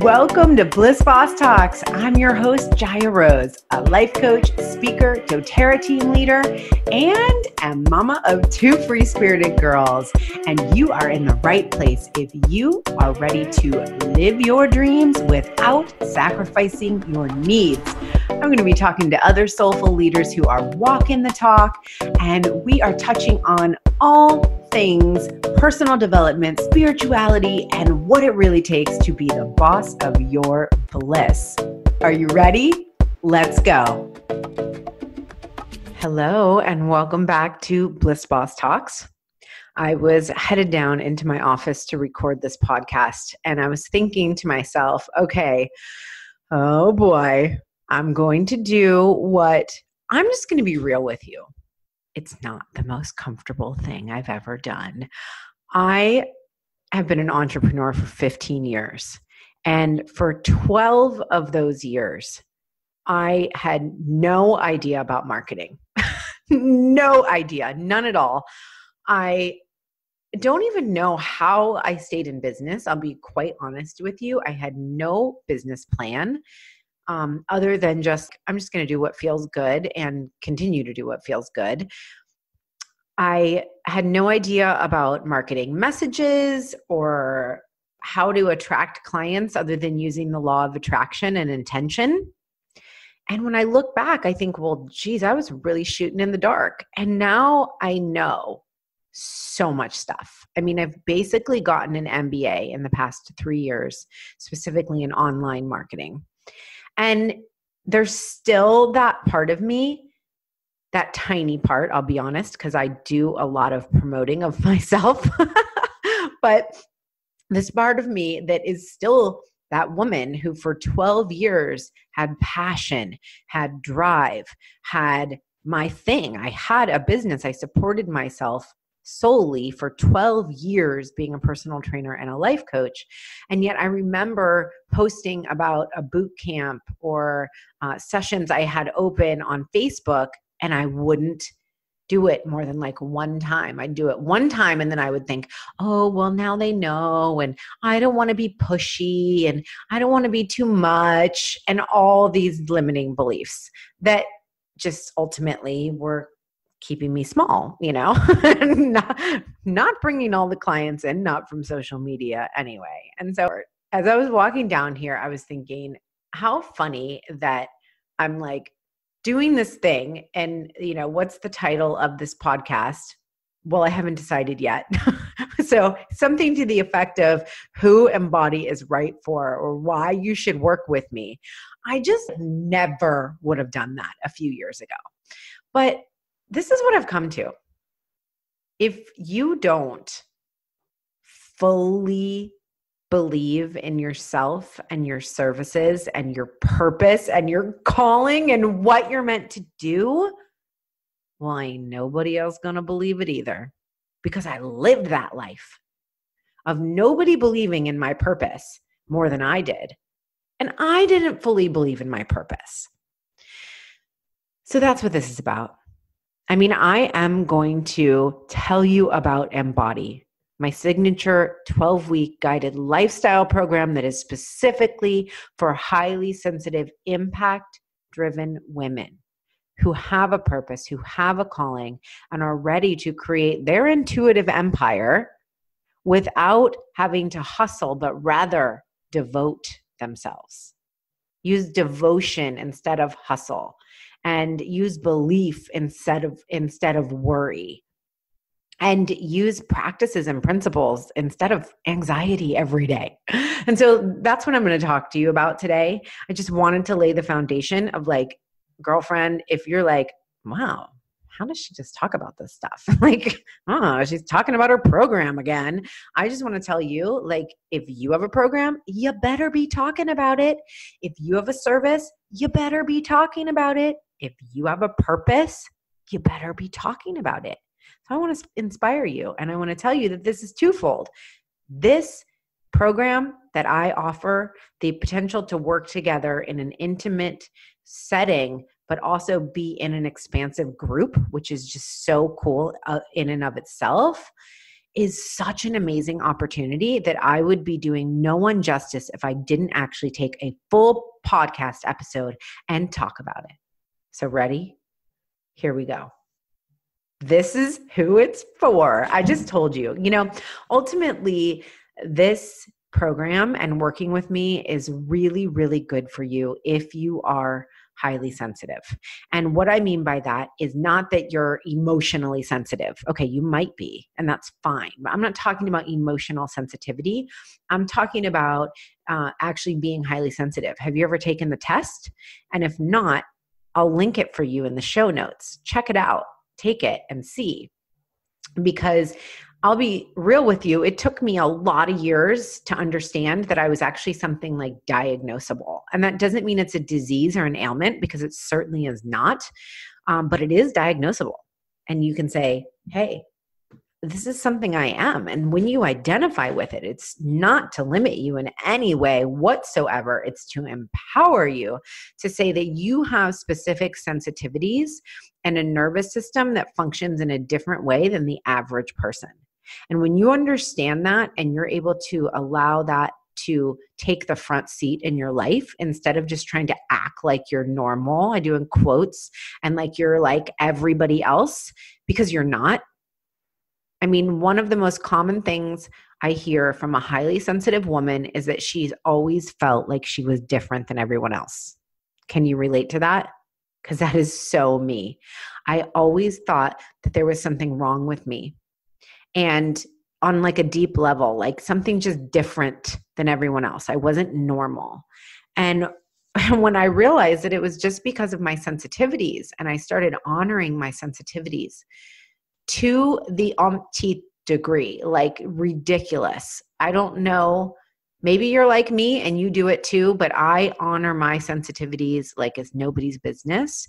Welcome to Bliss Boss Talks. I'm your host, Jaya Rose, a life coach, speaker, doTERRA team leader, and a mama of two free-spirited girls. And you are in the right place if you are ready to live your dreams without sacrificing your needs. I'm going to be talking to other soulful leaders who are walking the talk, and we are touching on all things personal development, spirituality, and what it really takes to be the boss of your bliss. Are you ready? Let's go. Hello, and welcome back to Bliss Boss Talks. I was headed down into my office to record this podcast, and I was thinking to myself, okay, oh boy, I'm going to do what I'm just going to be real with you. It's not the most comfortable thing I've ever done. I have been an entrepreneur for 15 years. And for 12 of those years, I had no idea about marketing. No idea, none at all. I don't even know how I stayed in business. I'll be quite honest with you. I had no business plan. Other than I'm just going to do what feels good and continue to do what feels good. I had no idea about marketing messages or how to attract clients other than using the law of attraction and intention. And when I look back, I think, well, geez, I was really shooting in the dark. And now I know so much stuff. I mean, I've basically gotten an MBA in the past 3 years, specifically in online marketing. And there's still that part of me, that tiny part, I'll be honest, because I do a lot of promoting of myself. But this part of me that is still that woman who for 12 years had passion, had drive, had my thing. I had a business. I supported myself solely for 12 years being a personal trainer and a life coach. And yet I remember posting about a boot camp or sessions I had open on Facebook, and I wouldn't do it more than like one time. I'd do it one time and then I would think, oh, well, now they know, and I don't want to be pushy, and I don't want to be too much, and all these limiting beliefs that just ultimately were keeping me small, not bringing all the clients in, not from social media anyway. And so as I was walking down here, I was thinking, how funny that I'm like doing this thing. And, what's the title of this podcast? Well, I haven't decided yet. So something to the effect of who Embody is right for, or why you should work with me. I just never would have done that a few years ago. But this is what I've come to. If you don't fully believe in yourself and your services and your purpose and your calling and what you're meant to do, well, ain't nobody else gonna believe it either, because I lived that life of nobody believing in my purpose more than I did. And I didn't fully believe in my purpose. So that's what this is about. I mean, I am going to tell you about Embody, my signature 12-week guided lifestyle program that is specifically for highly sensitive, impact-driven women who have a purpose, who have a calling, and are ready to create their intuitive empire without having to hustle, but rather devote themselves. Use devotion instead of hustle. And use belief instead of worry, and use practices and principles instead of anxiety every day. And so that's what I'm going to talk to you about today. I just wanted to lay the foundation of like, girlfriend, if you're like, wow, how does she just talk about this stuff? Like, oh, she's talking about her program again. I just want to tell you, like, if you have a program, you better be talking about it. If you have a service, you better be talking about it. If you have a purpose, you better be talking about it. So I want to inspire you, and I want to tell you that this is twofold. This program that I offer, the potential to work together in an intimate setting, but also be in an expansive group, which is just so cool in and of itself, is such an amazing opportunity that I would be doing no one justice if I didn't actually take a full podcast episode and talk about it. So ready? Here we go. This is who it's for. I just told you, ultimately this program and working with me is really, really good for you if you are highly sensitive. And what I mean by that is not that you're emotionally sensitive. Okay, you might be, and that's fine. But I'm not talking about emotional sensitivity. I'm talking about actually being highly sensitive. Have you ever taken the test? And if not, I'll link it for you in the show notes. Check it out. Take it and see. Because I'll be real with you, it took me a lot of years to understand that I was actually something like diagnosable. And that doesn't mean it's a disease or an ailment, because it certainly is not, but it is diagnosable. And you can say, hey, this is something I am. And when you identify with it, it's not to limit you in any way whatsoever. It's to empower you to say that you have specific sensitivities and a nervous system that functions in a different way than the average person. And when you understand that and you're able to allow that to take the front seat in your life, instead of just trying to act like you're normal, I do in quotes, and like you're like everybody else, because you're not. I mean, one of the most common things I hear from a highly sensitive woman is that she's always felt like she was different than everyone else. Can you relate to that? Because that is so me. I always thought that there was something wrong with me. And on like a deep level, like something just different than everyone else. I wasn't normal. And when I realized that it was just because of my sensitivities, and I started honoring my sensitivities to the umpteenth degree, like ridiculous. I don't know. Maybe you're like me and you do it too, but I honor my sensitivities like it's nobody's business.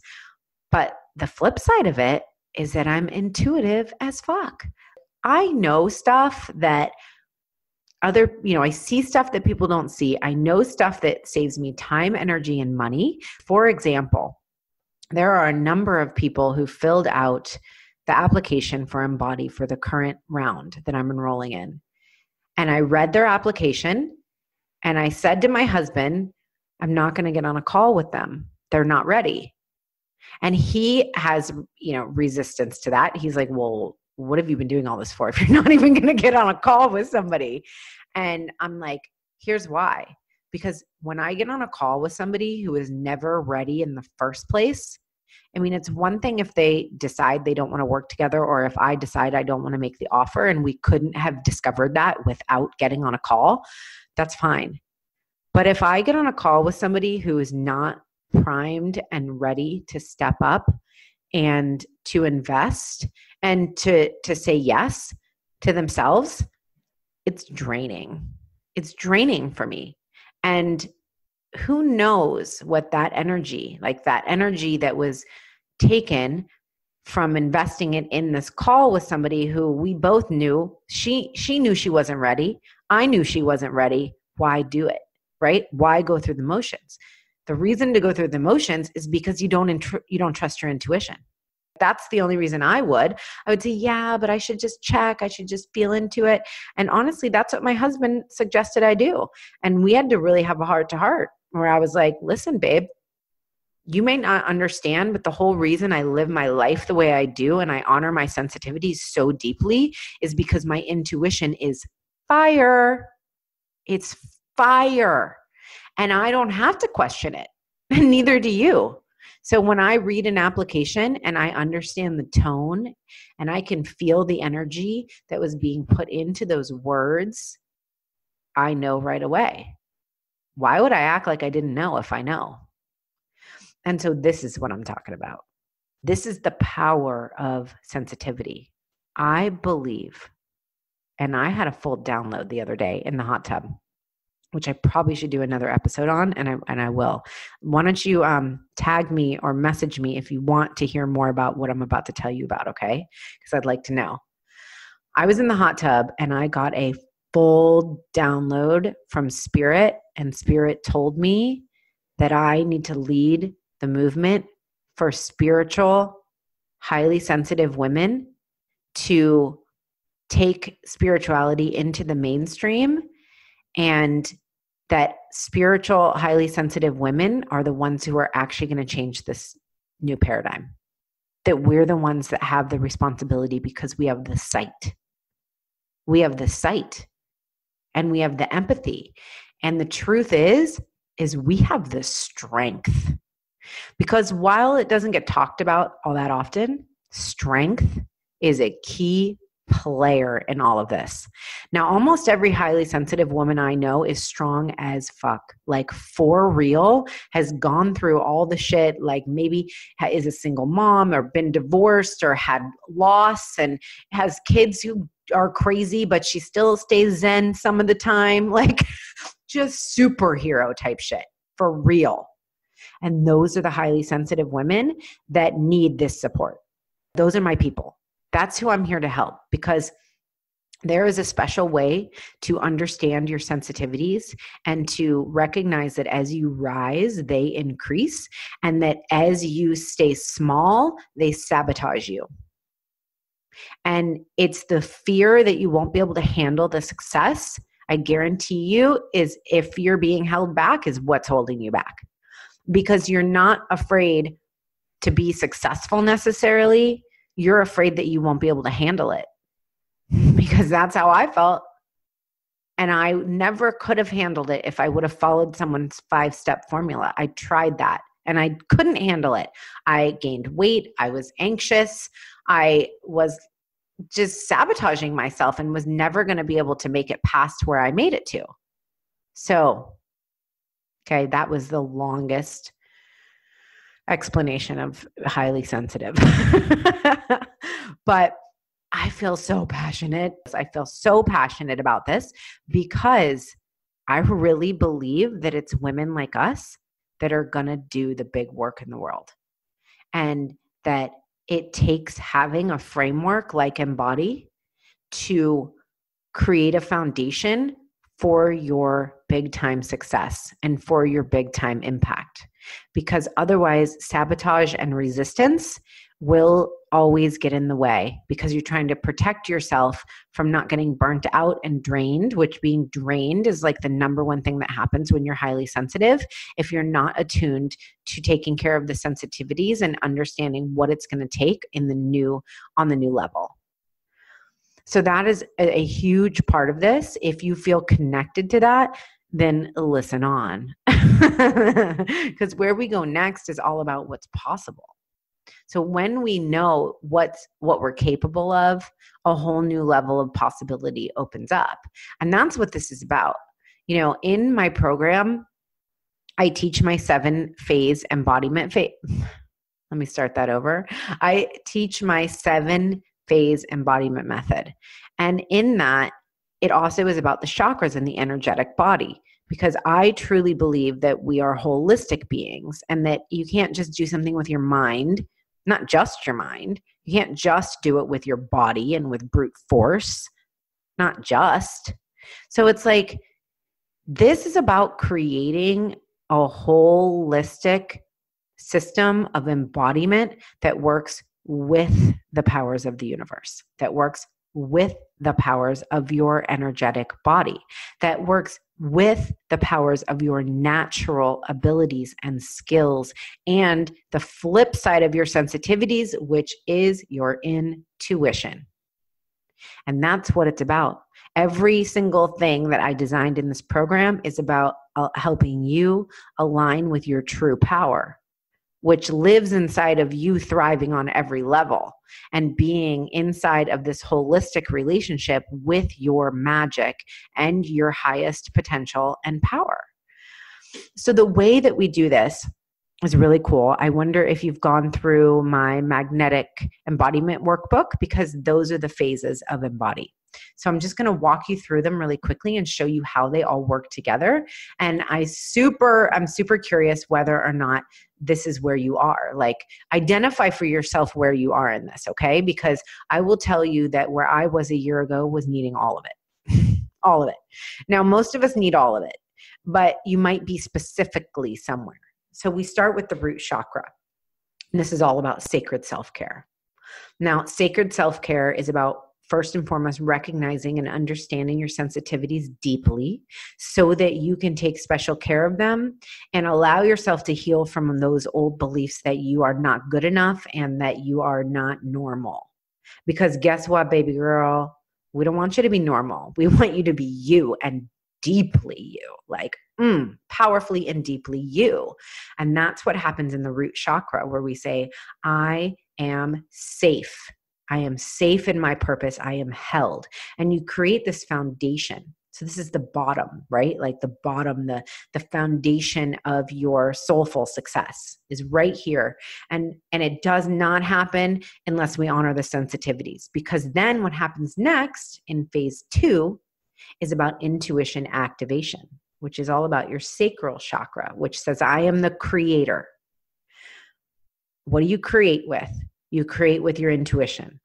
But the flip side of it is that I'm intuitive as fuck. I know stuff that I see stuff that people don't see. I know stuff that saves me time, energy, and money. For example, there are a number of people who filled out the application for Embody for the current round that I'm enrolling in. And I read their application and I said to my husband, I'm not going to get on a call with them. They're not ready. And he has, resistance to that. He's like, well, what have you been doing all this for if you're not even going to get on a call with somebody? And I'm like, here's why. Because when I get on a call with somebody who is never ready in the first place, I mean, it's one thing if they decide they don't want to work together, or if I decide I don't want to make the offer and we couldn't have discovered that without getting on a call, that's fine. But if I get on a call with somebody who is not primed and ready to step up and to invest and to say yes to themselves, it's draining. It's draining for me. And who knows what that energy that was taken from investing it in this call with somebody who we both knew, she knew she wasn't ready. I knew she wasn't ready. Why do it, right? Why go through the motions? The reason to go through the motions is because you don't trust your intuition. That's the only reason I would say, yeah, but I should just check. I should just feel into it. And honestly, that's what my husband suggested I do. And we had to really have a heart to heart where I was like, listen, babe, you may not understand, but the whole reason I live my life the way I do and I honor my sensitivities so deeply is because my intuition is fire. It's fire. And I don't have to question it. And neither do you. So when I read an application and I understand the tone and I can feel the energy that was being put into those words, I know right away. Why would I act like I didn't know if I know? And so this is what I'm talking about. This is the power of sensitivity. I believe, and I had a full download the other day in the hot tub, which I probably should do another episode on, and I will. Why don't you tag me or message me if you want to hear more about what I'm about to tell you about, okay? Because I'd like to know. I was in the hot tub and I got a full download from Spirit, and Spirit told me that I need to lead the movement for spiritual, highly sensitive women to take spirituality into the mainstream, and that spiritual, highly sensitive women are the ones who are actually going to change this new paradigm. That we're the ones that have the responsibility because we have the sight. We have the sight and we have the empathy. And the truth is we have the strength. Because while it doesn't get talked about all that often, strength is a key player in all of this. Now, almost every highly sensitive woman I know is strong as fuck. Like, for real, has gone through all the shit, like maybe is a single mom or been divorced or had loss and has kids who are crazy, but she still stays zen some of the time. Like, just superhero type shit, for real. And those are the highly sensitive women that need this support. Those are my people. That's who I'm here to help, because there is a special way to understand your sensitivities and to recognize that as you rise, they increase, and that as you stay small, they sabotage you. And it's the fear that you won't be able to handle the success, I guarantee you, is if you're being held back, is what's holding you back. Because you're not afraid to be successful necessarily. You're afraid that you won't be able to handle it, because that's how I felt. And I never could have handled it if I would have followed someone's 5-step formula. I tried that and I couldn't handle it. I gained weight. I was anxious. I was just sabotaging myself and was never going to be able to make it past where I made it to. So, okay, that was the longest explanation of highly sensitive. But I feel so passionate. I feel so passionate about this because I really believe that it's women like us that are going to do the big work in the world. And that it takes having a framework like Embody to create a foundation for your big time success and for your big time impact. Because otherwise, sabotage and resistance will always get in the way, because you're trying to protect yourself from not getting burnt out and drained, which being drained is like the number one thing that happens when you're highly sensitive. If you're not attuned to taking care of the sensitivities and understanding what it's going to take on the new level. So that is a huge part of this. If you feel connected to that, then listen on. Because where we go next is all about what's possible. So when we know what we're capable of, a whole new level of possibility opens up. And that's what this is about. You know, in my program, I teach my 7-phase embodiment phase. Let me start that over. I teach my 7-phase embodiment method. And in that, it also is about the chakras and the energetic body, because I truly believe that we are holistic beings and that you can't just do something with your mind, not just your mind. You can't just do it with your body and with brute force, not just. So it's like, this is about creating a holistic system of embodiment that works with the powers of the universe, that works with the powers of your energetic body, that works with the powers of your natural abilities and skills, and the flip side of your sensitivities, which is your intuition. And that's what it's about. Every single thing that I designed in this program is about helping you align with your true power, which lives inside of you thriving on every level and being inside of this holistic relationship with your magic and your highest potential and power. So the way that we do this is really cool. I wonder if you've gone through my magnetic embodiment workbook, because those are the phases of Embody. So I'm just going to walk you through them really quickly and show you how they all work together. And I'm super curious whether or not this is where you are. Like, identify for yourself where you are in this, okay? Because I will tell you that where I was a year ago was needing all of it. All of it. Now, most of us need all of it, but you might be specifically somewhere. So we start with the root chakra. And this is all about sacred self-care. Now, sacred self-care is about first and foremost recognizing and understanding your sensitivities deeply so that you can take special care of them and allow yourself to heal from those old beliefs that you are not good enough and that you are not normal. Because guess what, baby girl? We don't want you to be normal. We want you to be you and deeply you, like powerfully and deeply you. And that's what happens in the root chakra, where we say, I am safe. I am safe in my purpose. I am held. And you create this foundation. So this is the bottom, right? Like the bottom, the foundation of your soulful success is right here. And it does not happen unless we honor the sensitivities, because then what happens next in phase 2 is about intuition activation, which is all about your sacral chakra, which says, I am the creator. What do you create with? You create with your intuition.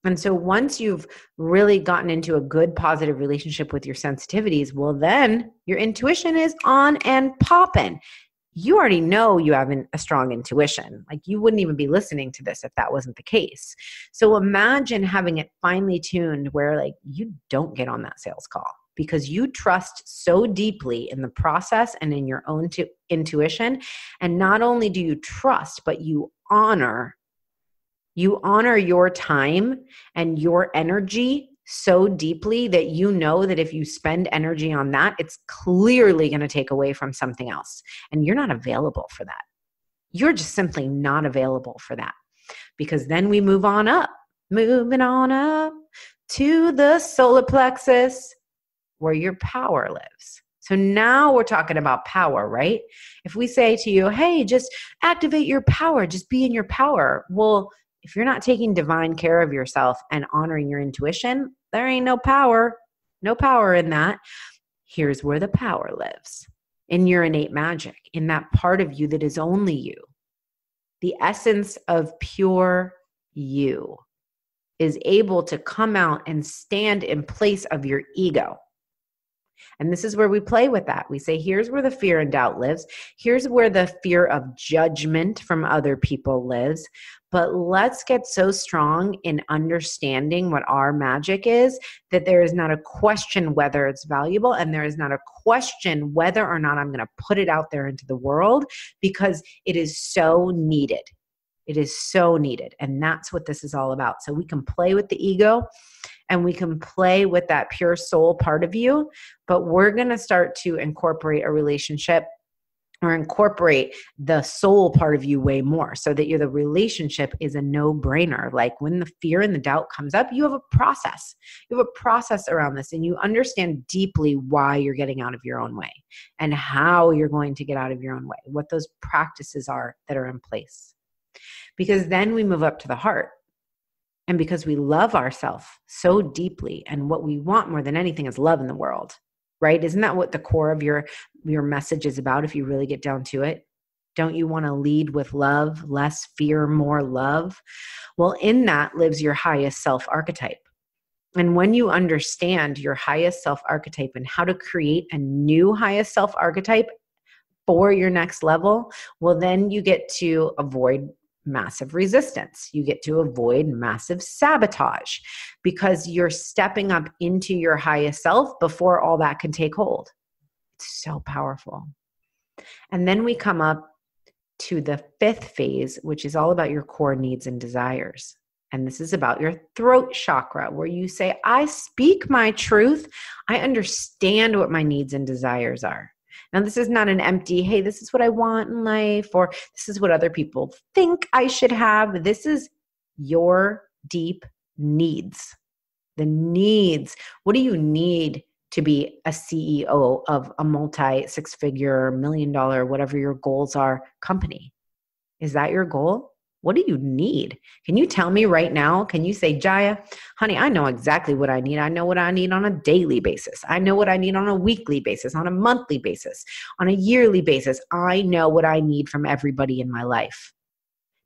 And so once you've really gotten into a good, positive relationship with your sensitivities, well, then your intuition is on and popping. You already know you have a strong intuition. Like, you wouldn't even be listening to this if that wasn't the case. So imagine having it finely tuned where, like, you don't get on that sales call because you trust so deeply in the process and in your own intuition. And not only do you trust, but you honor your time and your energy so deeply that you know that if you spend energy on that, it's clearly going to take away from something else. And you're not available for that. You're just simply not available for that. Because then we moving on up to the solar plexus, where your power lives. So now we're talking about power, right? If we say to you, hey, just activate your power, just be in your power. Well, if you're not taking divine care of yourself and honoring your intuition, there ain't no power in that. Here's where the power lives, in your innate magic, in that part of you that is only you. The essence of pure you is able to come out and stand in place of your ego. And this is where we play with that. We say, here's where the fear and doubt lives. Here's where the fear of judgment from other people lives. But let's get so strong in understanding what our magic is that there is not a question whether it's valuable, and there is not a question whether or not I'm going to put it out there into the world, because it is so needed. It is so needed. And that's what this is all about. So we can play with the ego and we can play with that pure soul part of you, but we're going to start to incorporate a relationship or incorporate the soul part of you way more, so that the relationship is a no-brainer. Like, when the fear and the doubt comes up, you have a process. You have a process around this, and you understand deeply why you're getting out of your own way and how you're going to get out of your own way, what those practices are that are in place. Because then we move up to the heart. And because we love ourselves so deeply, and what we want more than anything is love in the world, right? Isn't that what the core of your message is about if you really get down to it? Don't you want to lead with love, less fear, more love? Well, in that lives your highest self archetype. And when you understand your highest self archetype and how to create a new highest self archetype for your next level, well, then you get to avoid massive resistance. You get to avoid massive sabotage, because you're stepping up into your highest self before all that can take hold. It's so powerful. And then we come up to the 5th phase, which is all about your core needs and desires. And this is about your throat chakra, where you say, I speak my truth. I understand what my needs and desires are. Now, this is not an empty, hey, this is what I want in life, or this is what other people think I should have. This is your deep needs. The needs. What do you need to be a CEO of a multi-6-figure, $1 million, whatever your goals are, company? Is that your goal? What do you need? Can you tell me right now? Can you say, Jaya, honey, I know exactly what I need. I know what I need on a daily basis. I know what I need on a weekly basis, on a monthly basis, on a yearly basis. I know what I need from everybody in my life,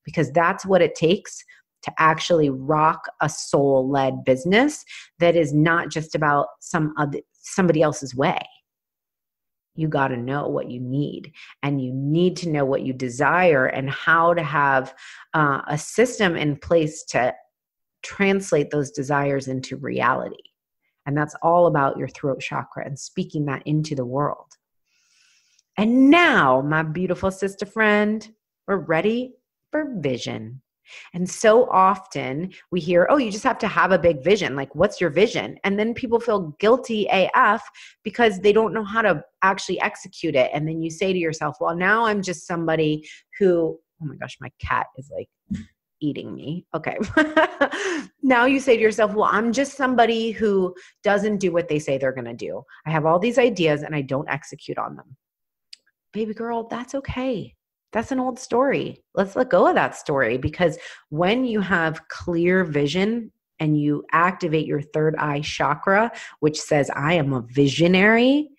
because that's what it takes to actually rock a soul-led business that is not just about somebody else's way. You got to know what you need, and you need to know what you desire and how to have a system in place to translate those desires into reality. And that's all about your throat chakra and speaking that into the world. And now, my beautiful sister friend, we're ready for vision. And so often we hear, oh, you just have to have a big vision. Like, what's your vision? And then people feel guilty AF because they don't know how to actually execute it. And then you say to yourself, well, now I'm just somebody who, oh my gosh, my cat is like eating me. Okay. Now you say to yourself, well, I'm just somebody who doesn't do what they say they're going to do. I have all these ideas and I don't execute on them. Baby girl, that's okay. That's an old story. Let's let go of that story, because when you have clear vision and you activate your third eye chakra, which says, I am a visionary,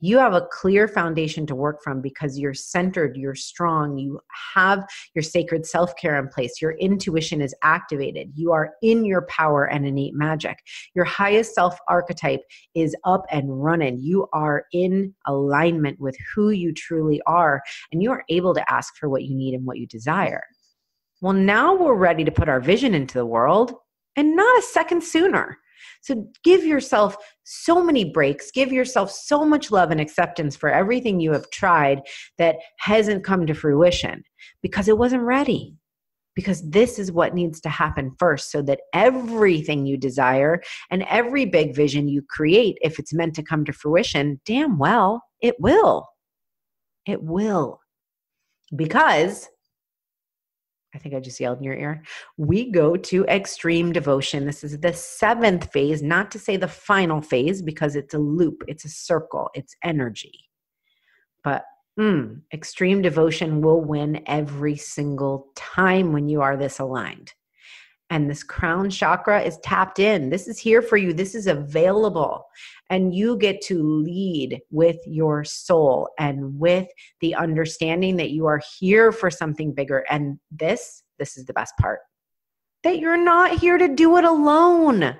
you have a clear foundation to work from because you're centered, you're strong, you have your sacred self-care in place, your intuition is activated, you are in your power and innate magic. Your highest self archetype is up and running. You are in alignment with who you truly are, and you are able to ask for what you need and what you desire. Well, now we're ready to put our vision into the world, and not a second sooner. So give yourself so many breaks, give yourself so much love and acceptance for everything you have tried that hasn't come to fruition because it wasn't ready. Because this is what needs to happen first, so that everything you desire and every big vision you create, if it's meant to come to fruition, damn well, it will. It will. Because I think I just yelled in your ear. We go to extreme devotion. This is the 7th phase, not to say the final phase, because it's a loop, it's a circle, it's energy. But extreme devotion will win every single time when you are this aligned. And this crown chakra is tapped in. This is here for you. This is available. And you get to lead with your soul and with the understanding that you are here for something bigger. And this is the best part, that you're not here to do it alone.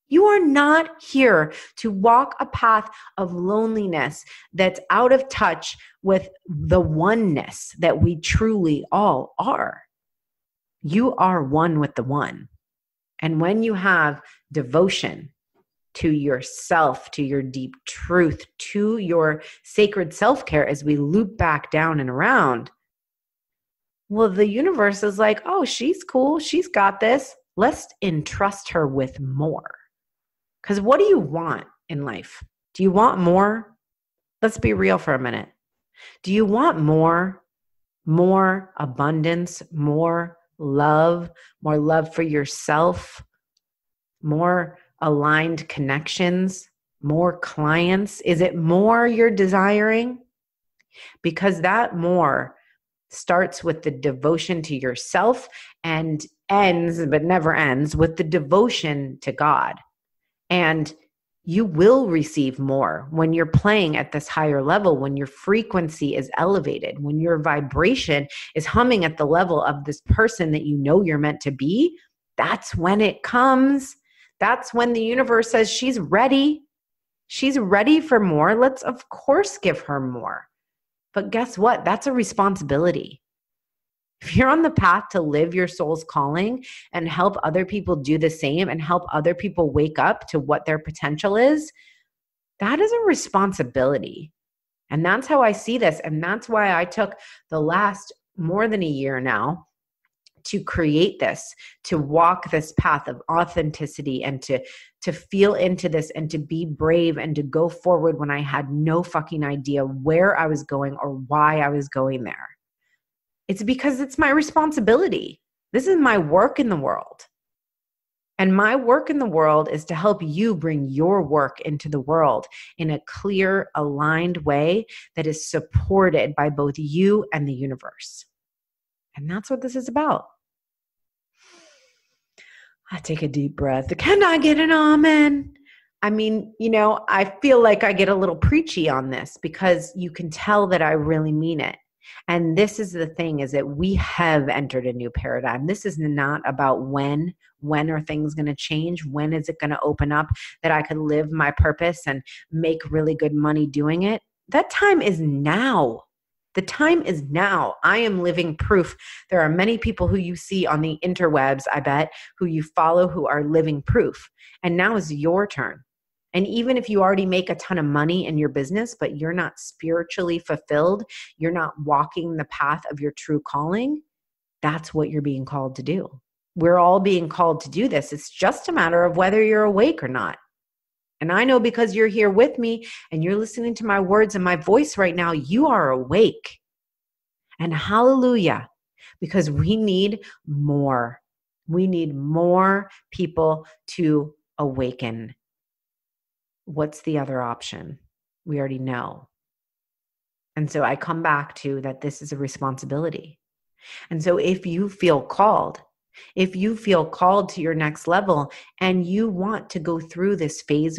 You are not here to walk a path of loneliness that's out of touch with the oneness that we truly all are. You are one with the one. And when you have devotion to yourself, to your deep truth, to your sacred self-care, as we loop back down and around, well, the universe is like, oh, she's cool. She's got this. Let's entrust her with more. Because what do you want in life? Do you want more? Let's be real for a minute. Do you want more? More abundance, more love for yourself, more aligned connections, more clients? Is it more you're desiring? Because that more starts with the devotion to yourself and ends, but never ends, with the devotion to God. And you will receive more when you're playing at this higher level, when your frequency is elevated, when your vibration is humming at the level of this person that you know you're meant to be. That's when it comes. That's when the universe says she's ready. She's ready for more. Let's, of course, give her more. But guess what? That's a responsibility. If you're on the path to live your soul's calling and help other people do the same and help other people wake up to what their potential is, that is a responsibility. And that's how I see this. And that's why I took the last more than a year now to create this, to walk this path of authenticity and to feel into this and to be brave and to go forward when I had no fucking idea where I was going or why I was going there. It's because it's my responsibility. This is my work in the world. And my work in the world is to help you bring your work into the world in a clear, aligned way that is supported by both you and the universe. And that's what this is about. I take a deep breath. Can I get an amen? I mean, I feel like I get a little preachy on this because you can tell that I really mean it. And this is the thing, is that we have entered a new paradigm. This is not about when are things going to change? When is it going to open up that I could live my purpose and make really good money doing it? That time is now. The time is now. I am living proof. There are many people who you see on the interwebs, I bet, who you follow who are living proof. And now is your turn. And even if you already make a ton of money in your business, but you're not spiritually fulfilled, you're not walking the path of your true calling, that's what you're being called to do. We're all being called to do this. It's just a matter of whether you're awake or not. And I know because you're here with me and you're listening to my words and my voice right now, you are awake. And hallelujah, because we need more. We need more people to awaken. What's the other option? We already know. And so I come back to that this is a responsibility. And so if you feel called to your next level and you want to go through these phases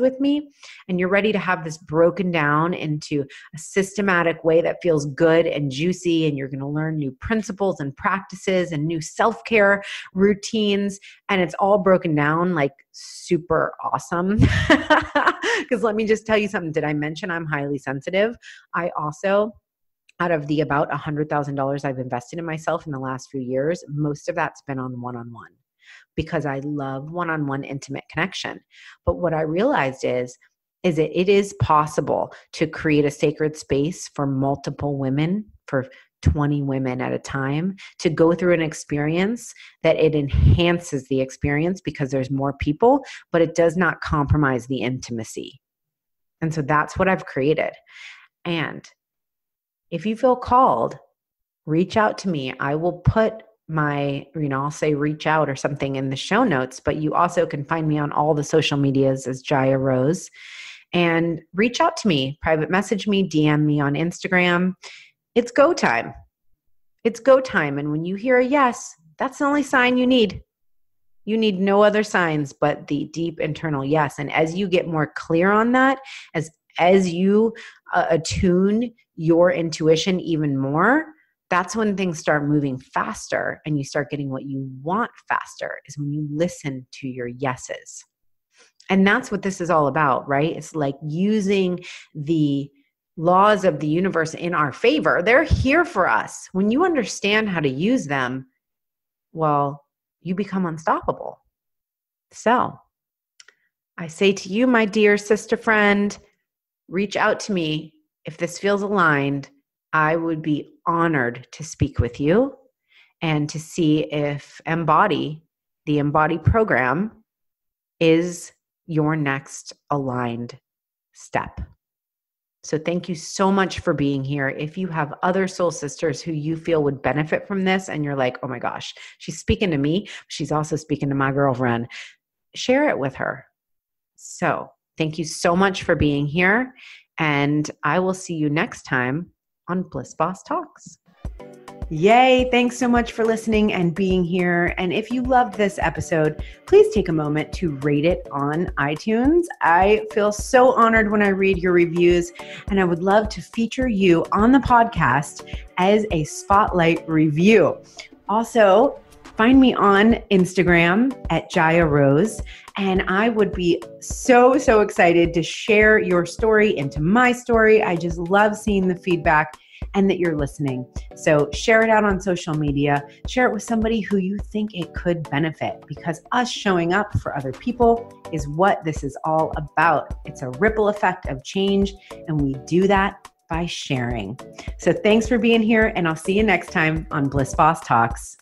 with me, and you're ready to have this broken down into a systematic way that feels good and juicy, and you're going to learn new principles and practices and new self-care routines, and it's all broken down like super awesome. Because let me just tell you something. Did I mention I'm highly sensitive? I also, out of the about $100,000 I've invested in myself in the last few years, most of that's been on one-on-one because I love one-on-one intimate connection. But what I realized is that it is possible to create a sacred space for multiple women, for 20 women at a time, to go through an experience that it enhances the experience because there's more people, but it does not compromise the intimacy. And so that's what I've created. And if you feel called, reach out to me. I will put I'll say reach out or something in the show notes, but you also can find me on all the social medias as Jaya Rose, and reach out to me, private message me, DM me on Instagram. It's go time. It's go time. And when you hear a yes, that's the only sign you need. You need no other signs but the deep internal yes. And as you get more clear on that, as you attune your intuition even more, that's when things start moving faster and you start getting what you want faster, is when you listen to your yeses. And that's what this is all about, right? It's like using the laws of the universe in our favor. They're here for us. When you understand how to use them, well, you become unstoppable. So I say to you, my dear sister friend, reach out to me. If this feels aligned, I would be honored to speak with you and to see if Embody, the Embody program, is your next aligned step. So thank you so much for being here. If you have other soul sisters who you feel would benefit from this and you're like, oh my gosh, she's speaking to me, she's also speaking to my girlfriend, share it with her. So thank you so much for being here. And I will see you next time on Bliss Boss Talks. Yay! Thanks so much for listening and being here. And if you loved this episode, please take a moment to rate it on iTunes. I feel so honored when I read your reviews, and I would love to feature you on the podcast as a spotlight review. Also, find me on Instagram at Jaya Rose, and I would be so excited to share your story into my story. I just love seeing the feedback and that you're listening. So share it out on social media. Share it with somebody who you think it could benefit, because us showing up for other people is what this is all about. It's a ripple effect of change, and we do that by sharing. So thanks for being here, and I'll see you next time on Bliss Boss Talks.